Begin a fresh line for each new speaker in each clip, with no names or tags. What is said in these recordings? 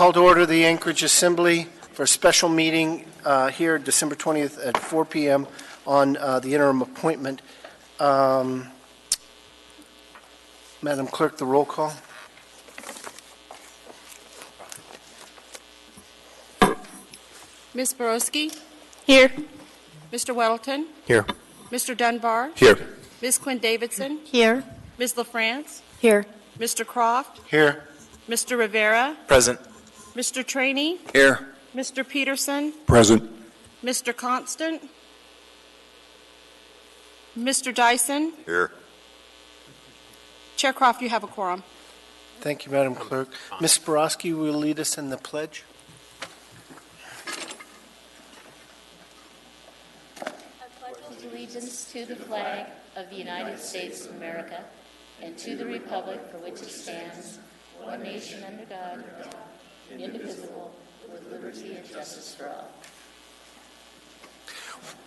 call to order the Anchorage Assembly for a special meeting here December 20th at 4 p.m. on the interim appointment. Madam Clerk, the roll call.
Ms. Borowski?
Here.
Mr. Weddleton?
Here.
Mr. Dunbar?
Here.
Ms. Quinn Davidson?
Here.
Ms. LaFrance?
Here.
Mr. Croft?
Here.
Mr. Rivera?
Present.
Mr. Trainee?
Here.
Mr. Peterson?
Present.
Mr. Constant? Mr. Dyson?
Here.
Chair Croft, you have a quorum.
Thank you, Madam Clerk. Ms. Borowski will lead us in the pledge.
Allegiance to the flag of the United States of America and to the republic for which it stands, one nation under God, indivisible, with liberty and justice for all.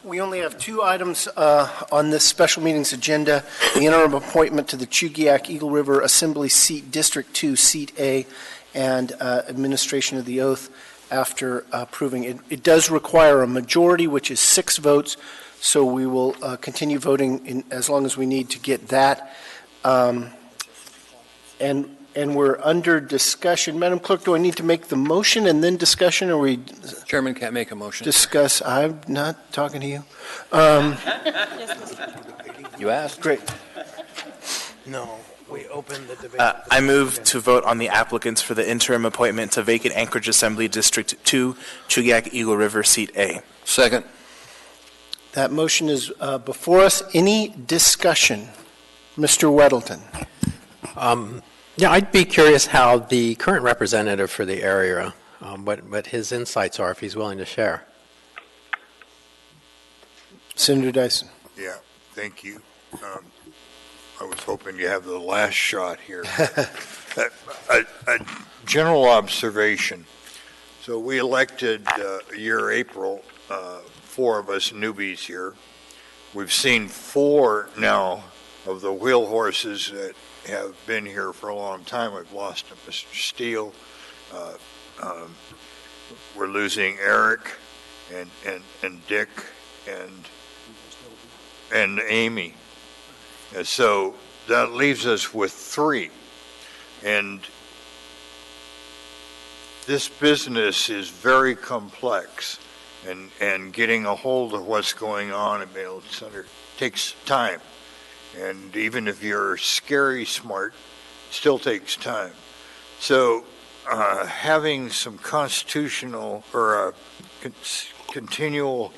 We only have two items on this special meeting's agenda: the interim appointment to the Chugiak Eagle River Assembly Seat District 2, Seat A, and administration of the oath after approving it. It does require a majority, which is 6 votes. So we will continue voting as long as we need to get that. And we're under discussion. Madam Clerk, do I need to make the motion and then discussion, or we
Chairman can't make a motion.
discuss? I'm not talking to you.
You asked.
Great. No, we opened the debate.
I move to vote on the applicants for the interim appointment to vacant Anchorage Assembly District 2, Chugiak Eagle River, Seat A.
Second.
That motion is before us. Any discussion? Mr. Weddleton.
Yeah, I'd be curious how the current representative for the area, what his insights are, if he's willing to share.
Senator Dyson.
Yeah, thank you. I was hoping you have the last shot here. A general observation. So we elected a year April, 4 of us newbies here. We've seen 4 now of the wheel horses that have been here for a long time. We've lost Mr. Steele. We're losing Eric and Dick and Amy. And so that leaves us with 3. And this business is very complex. And getting a hold of what's going on in Mail Center takes time. And even if you're scary smart, it still takes time. So having some constitutional or continual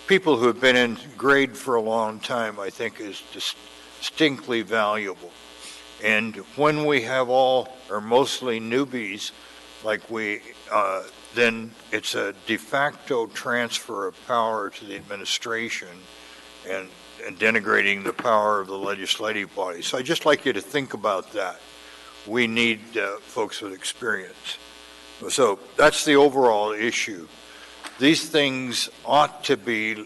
people who have been in grade for a long time, I think, is distinctly valuable. And when we have all or mostly newbies, like we then it's a de facto transfer of power to the administration and denigrating the power of the legislative body. So I'd just like you to think about that. We need folks with experience. So that's the overall issue. These things ought to be,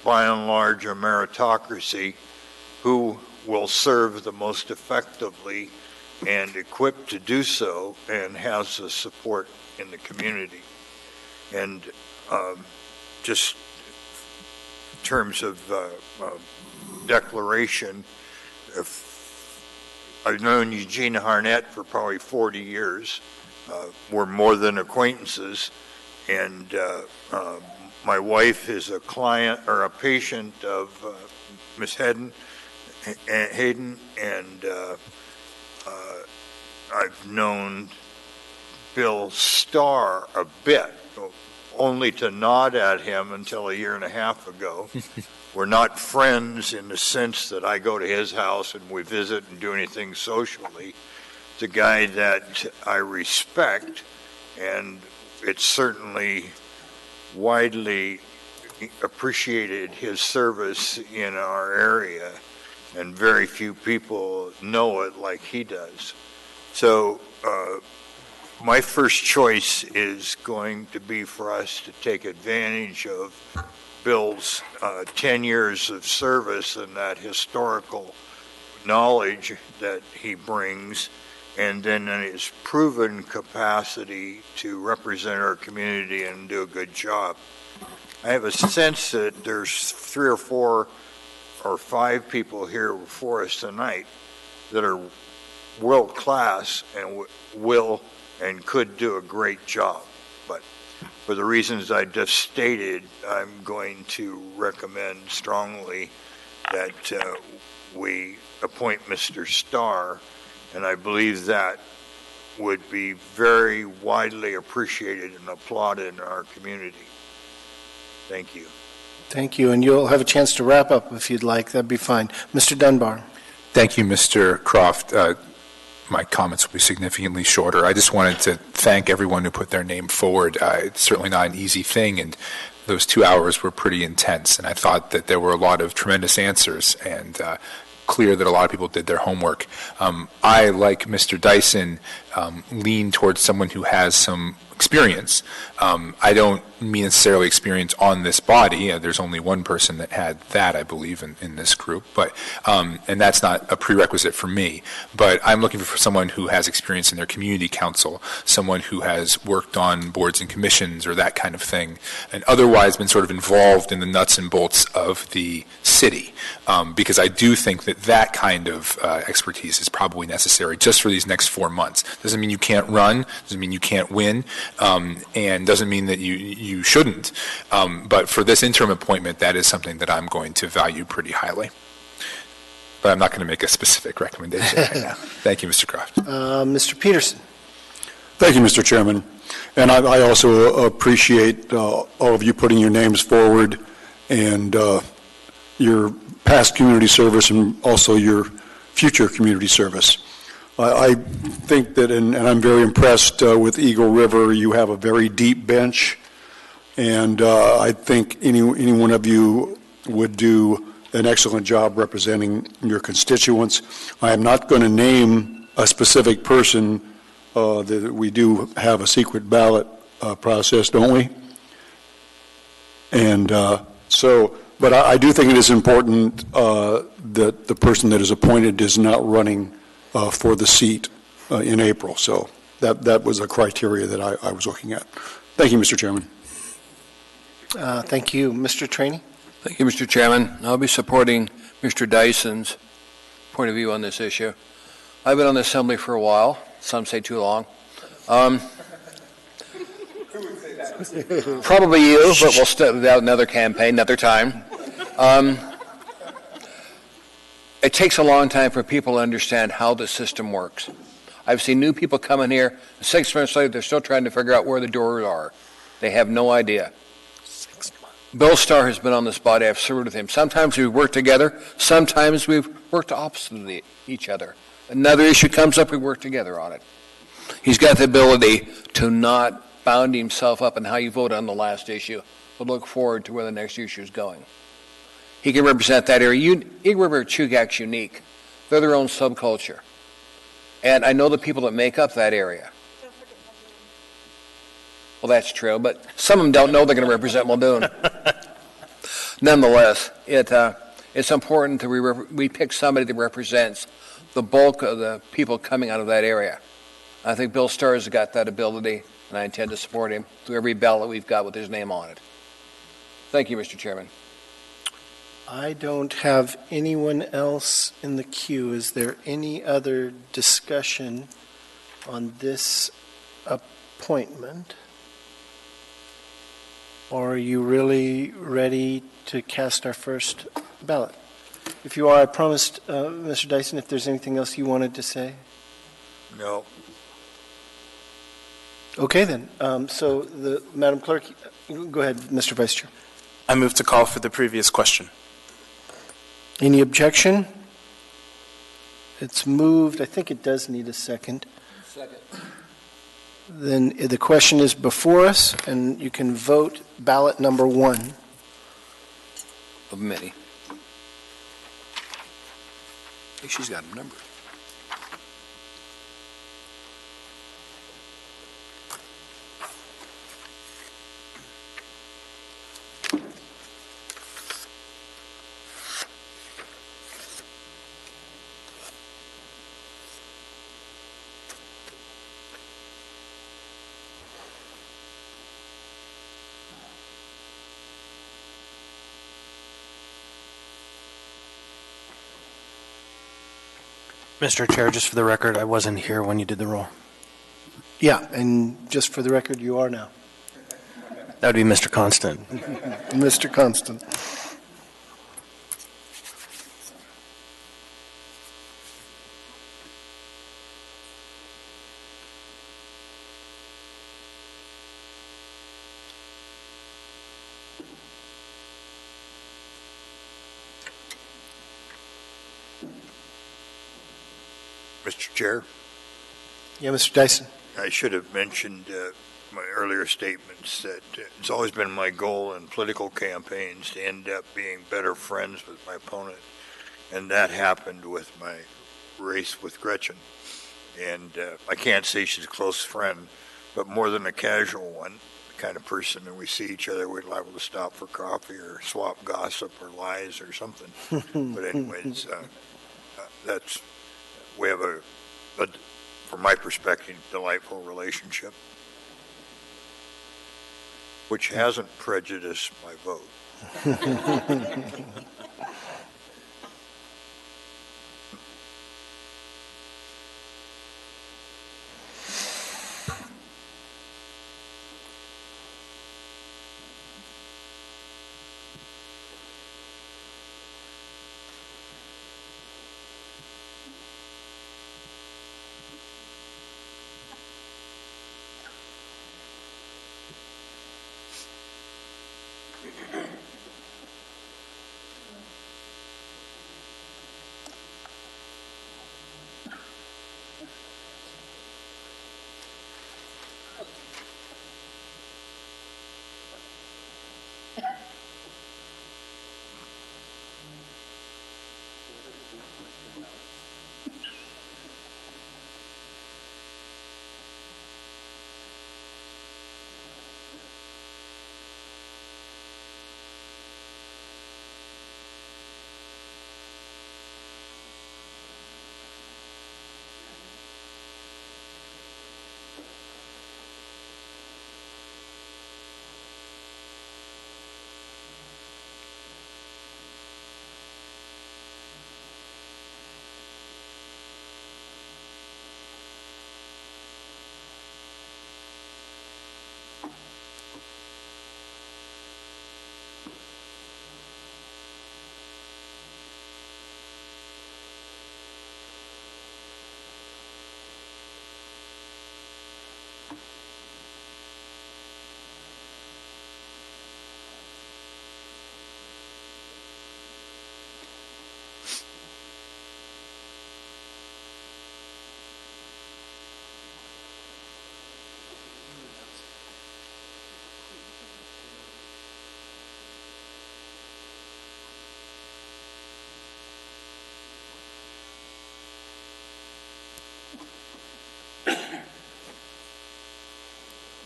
by and large, a meritocracy. Who will serve the most effectively and equipped to do so and has the support in the community. And just in terms of declaration, I've known Eugene Harnett for probably 40 years. We're more than acquaintances. And my wife is a client or a patient of Ms. Hayden, and I've known Bill Starr a bit, only to nod at him until a year and a half ago. We're not friends in the sense that I go to his house and we visit and do anything socially. It's a guy that I respect, and it's certainly widely appreciated his service in our area, and very few people know it like he does. So my first choice is going to be for us to take advantage of Bill's 10 years of service and that historical knowledge that he brings, and then in his proven capacity to represent our community and do a good job. I have a sense that there's 3 or 4 or 5 people here before us tonight that are world-class and will and could do a great job. But for the reasons I just stated, I'm going to recommend strongly that we appoint Mr. Starr, and I believe that would be very widely appreciated and applauded in our community. Thank you.
Thank you, and you'll have a chance to wrap up if you'd like. That'd be fine. Mr. Dunbar.
Thank you, Mr. Croft. My comments will be significantly shorter. I just wanted to thank everyone who put their name forward. It's certainly not an easy thing, and those 2 hours were pretty intense, and I thought that there were a lot of tremendous answers and clear that a lot of people did their homework. I, like Mr. Dyson, lean towards someone who has some experience. I don't mean necessarily experience on this body. There's only one person that had that, I believe, in this group, but and that's not a prerequisite for me. But I'm looking for someone who has experience in their community council, someone who has worked on boards and commissions or that kind of thing, and otherwise been sort of involved in the nuts and bolts of the city, because I do think that that kind of expertise is probably necessary just for these next 4 months. Doesn't mean you can't run, doesn't mean you can't win, and doesn't mean that you shouldn't. But for this interim appointment, that is something that I'm going to value pretty highly. But I'm not going to make a specific recommendation right now. Thank you, Mr. Croft.
Mr. Peterson.
Thank you, Mr. Chairman. And I also appreciate all of you putting your names forward and your past community service and also your future community service. I think that, and I'm very impressed with Eagle River, you have a very deep bench, and I think any one of you would do an excellent job representing your constituents. I am not going to name a specific person. That we do have a secret ballot process, don't we? And but I do think it is important that the person that is appointed is not running for the seat in April. So that was a criteria that I was looking at. Thank you, Mr. Chairman.
Thank you. Mr. Trainee?
Thank you, Mr. Chairman. I'll be supporting Mr. Dyson's point of view on this issue. I've been on the Assembly for a while. Some say too long. Probably you, but we'll start without another campaign, another time. It takes a long time for people to understand how the system works. I've seen new people come in here, 6 months later, they're still trying to figure out where the doors are. They have no idea. Bill Starr has been on this body. I've served with him. Sometimes we've worked together. Sometimes we've worked opposite each other. Another issue comes up, we work together on it. He's got the ability to not bound himself up in how you vote on the last issue, but look forward to where the next issue is going. He can represent that area. Eagle River Chugach's unique. They're their own subculture. And I know the people that make up that area. Well, that's true, but some of them don't know they're going to represent Muldoon. Nonetheless, it's important that we pick somebody that represents the bulk of the people coming out of that area. I think Bill Starr has got that ability, and I intend to support him through every ballot we've got with his name on it. Thank you, Mr. Chairman.
I don't have anyone else in the queue. Is there any other discussion on this appointment? Or are you really ready to cast our first ballot? If you are, I promised, Mr. Dyson, if there's anything else you wanted to say.
No.
Okay, then. So, Madam Clerk, go ahead, Mr. Vice Chair.
I move to call for the previous question.
Any objection? It's moved. I think it does need a second.
Second.
Then the question is before us, and you can vote ballot number 1.
Of many. I think she's got a number.
Mr. Chair, just for the record, I wasn't here when you did the roll.
Yeah, and just for the record, you are now.
That would be Mr. Constant.
Mr. Constant.
Mr. Chair,
Yeah, Mr. Dyson.
I should have mentioned my earlier statements that it's always been my goal in political campaigns to end up being better friends with my opponent, and that happened with my race with Gretchen. And I can't say she's a close friend, but more than a casual one, the kind of person that we see each other, we're liable to stop for coffee or swap gossip or lies or something. But anyways, we have a, from my perspective, delightful relationship, which hasn't prejudiced my vote.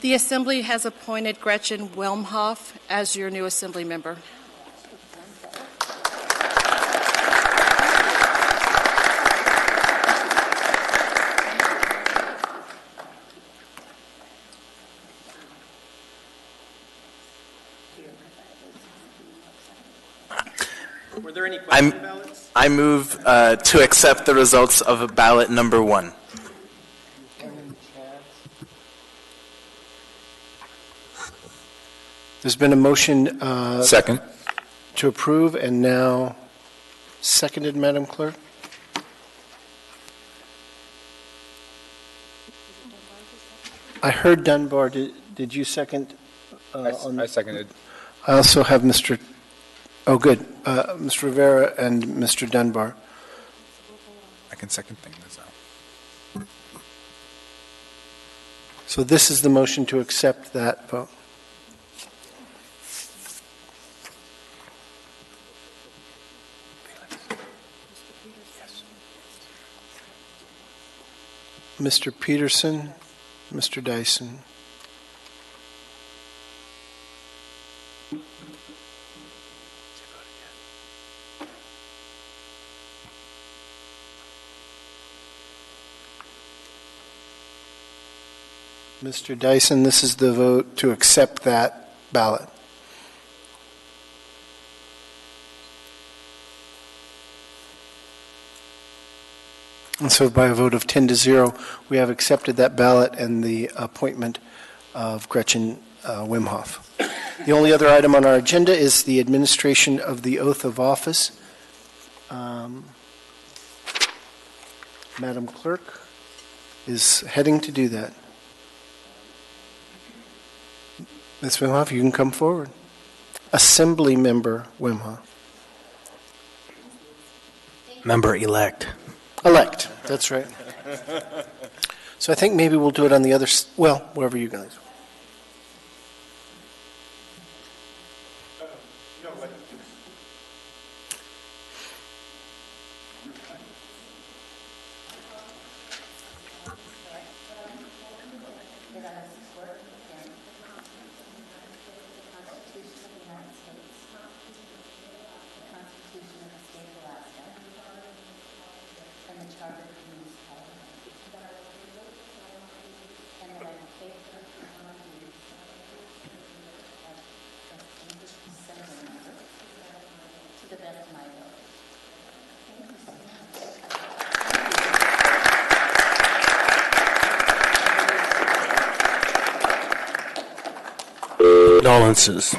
The Assembly has appointed Gretchen Wilmhoff as your new Assembly member.
Were there any question ballots?
I move to accept the results of ballot number 1.
There's been a motion
Second.
to approve, and now seconded, Madam Clerk? I heard Dunbar. Did you second?
I seconded.
I also have Mr. Oh, good. Mr. Rivera and Mr. Dunbar.
I can second things now.
So this is the motion to accept that vote. Mr. Peterson, Mr. Dyson. Mr. Dyson, this is the vote to accept that ballot. And so by a vote of 10-0, we have accepted that ballot and the appointment of Gretchen Wimhoff. The only other item on our agenda is the administration of the oath of office. Madam Clerk is heading to do that. Ms. Wimhoff, you can come forward. Assembly Member Wimhoff.
Member-elect.
Elect, that's right. So I think maybe we'll do it on the other, well, wherever you guys.
Condolences.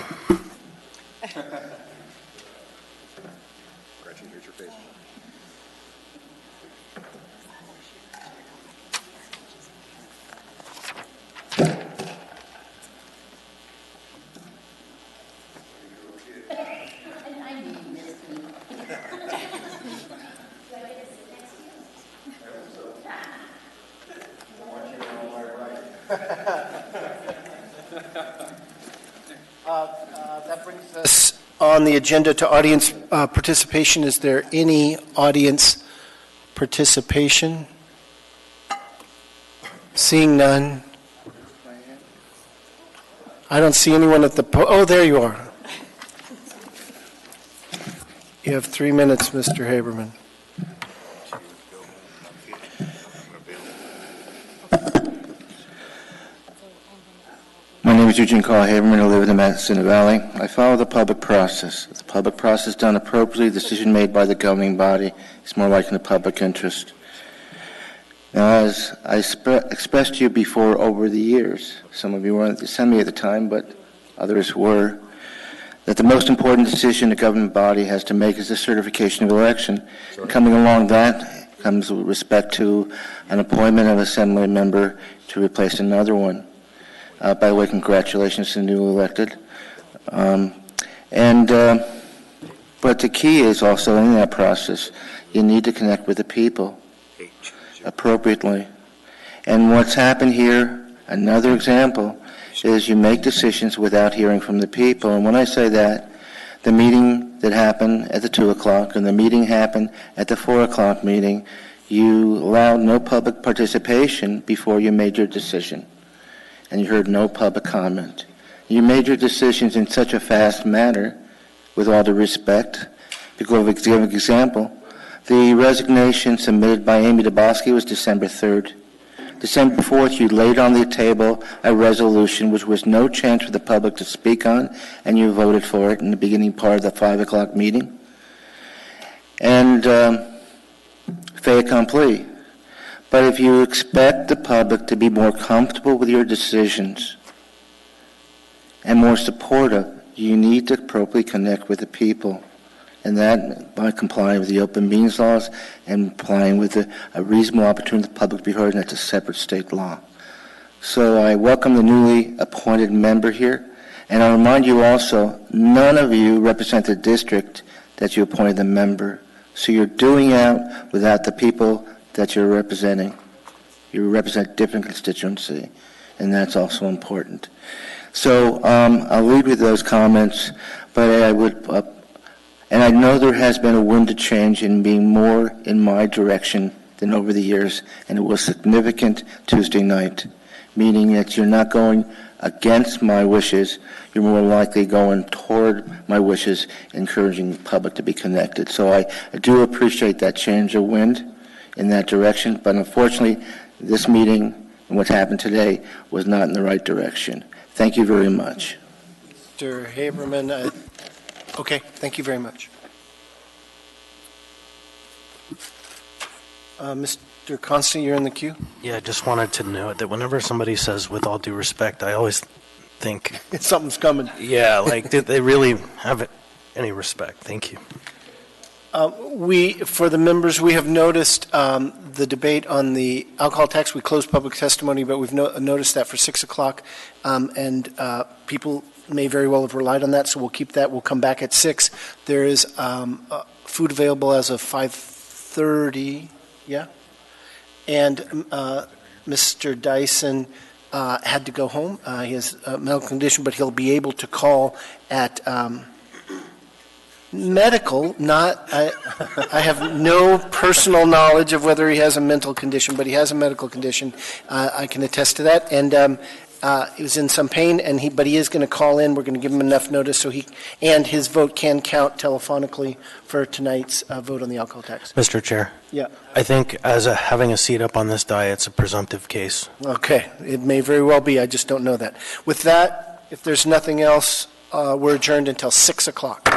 That brings us on the agenda to audience participation. Is there any audience participation? Seeing none. I don't see anyone at the oh, there you are. You have 3 minutes, Mr. Haberman.
My name is Eugene Carl Haberman. I live in the Madison Valley. I follow the public process. If the public process is done appropriately, the decision made by the governing body is more likely in the public interest. Now, as I expressed to you before over the years, some of you weren't at the assembly at the time, but others were, that the most important decision the governing body has to make is the certification of election. Sure. Coming along that comes with respect to an appointment of an assembly member to replace another one. By the way, congratulations to the new elected. But the key is also in that process, you need to connect with the people appropriately. And what's happened here, another example, is you make decisions without hearing from the people. And when I say that, the meeting that happened at the 2 o'clock and the meeting happened at the 4 o'clock meeting, you allowed no public participation before you made your decision. And you heard no public comment. You made your decisions in such a fast manner, with all due respect. To give an example, the resignation submitted by Amy Dabowski was December 3rd. December 4th, you laid on the table a resolution which was no chance for the public to speak on, and you voted for it in the beginning part of the 5 o'clock meeting. And fait accompli. But if you expect the public to be more comfortable with your decisions and more supportive, you need to appropriately connect with the people. And that by complying with the open meetings laws and complying with a reasonable opportunity for the public to be heard, and that's a separate state law. So I welcome the newly appointed member here. And I remind you also, none of you represent the district that you appointed the member. So you're doing out without the people that you're representing. You represent a different constituency, and that's also important. So I'll leave with those comments, but I would, and I know there has been a wind of change in being more in my direction than over the years, and it was significant Tuesday night, meaning that you're not going against my wishes, you're more likely going toward my wishes, encouraging the public to be connected. So I do appreciate that change of wind in that direction, but unfortunately, this meeting and what happened today was not in the right direction. Thank you very much.
Mr. Haberman, okay, thank you very much. Mr. Constant, you're in the queue?
Yeah, I just wanted to note that whenever somebody says with all due respect, I always think,
Something's coming.
yeah, like, did they really have any respect? Thank you.
For the members, we have noticed the debate on the alcohol tax. We closed public testimony, but we've noticed that for 6 o'clock, and people may very well have relied on that, so we'll keep that. We'll come back at 6. There is food available as of 5:30, yeah? And Mr. Dyson had to go home. He has a medical condition, but he'll be able to call at medical, not, I have no personal knowledge of whether he has a mental condition, but he has a medical condition. I can attest to that. And he was in some pain, but he is going to call in. We're going to give him enough notice so and his vote can count telephonically for tonight's vote on the alcohol tax.
Mr. Chair,
Yeah.
I think having a seat up on this diet, it's a presumptive case.
Okay. It may very well be. I just don't know that. With that, if there's nothing else, we're adjourned until 6 o'clock.